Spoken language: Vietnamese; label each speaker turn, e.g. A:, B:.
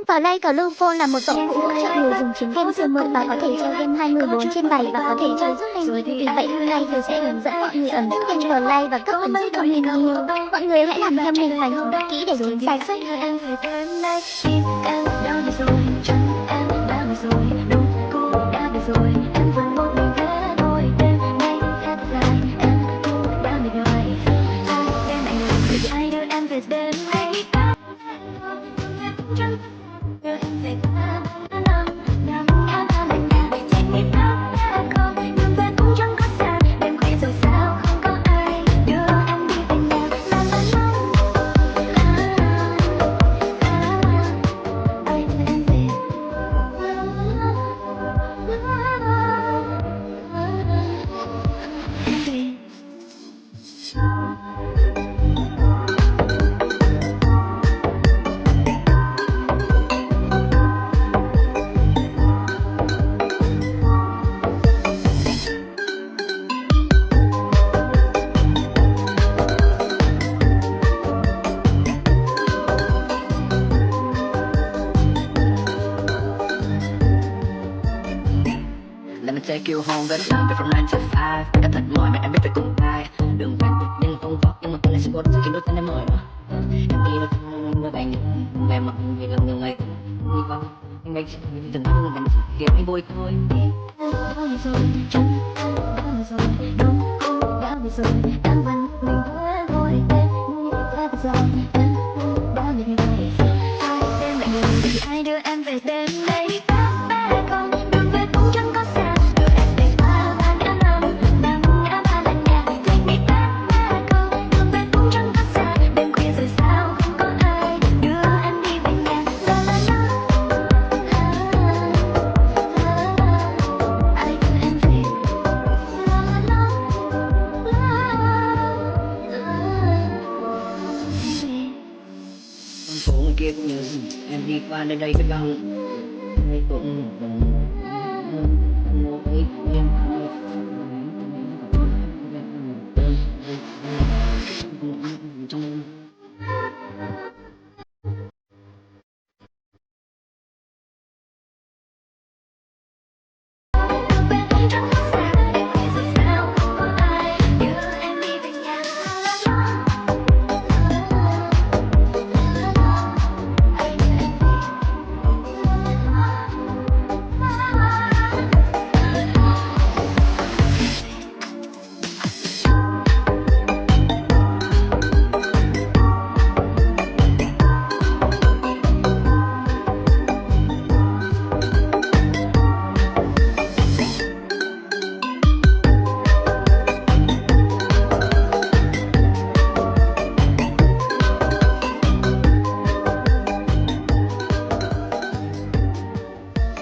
A: Play Clue Phone là một dụng cụ hỗ trợ người dùng kiếm game siêu mượt và có thể chơi game 24/7 và có thể chơi giúp nhanh. Vì vậy hôm nay tôi sẽ hướng dẫn mọi người ẩn nút game Play và cấp ẩn nút thông minh yêu. Mọi người hãy làm theo mình và nhìn kỹ để tránh sai suất.
B: Let me take you home với làm việc from 9 to 5. Em thật mỏi mà em biết phải cùng ai. Đường về nhưng không vấp nhưng mà con này sẽ có sự khiến đôi chân em mỏi. Em đi đâu mưa bay những về mặt vì gần nhiều ngày đi vắng nhưng anh sẽ từng thương mình khiến anh vui thôi. Rồi chân rồi đúng cũng đã về rồi đang vẫn mình vẫn thôi em đã về rồi em đã về rồi ai đêm lạnh lùng thì ai đưa em về đêm nay. Phố ngoài kia cũng như em đi qua nơi đây với nhau, cũng một ít em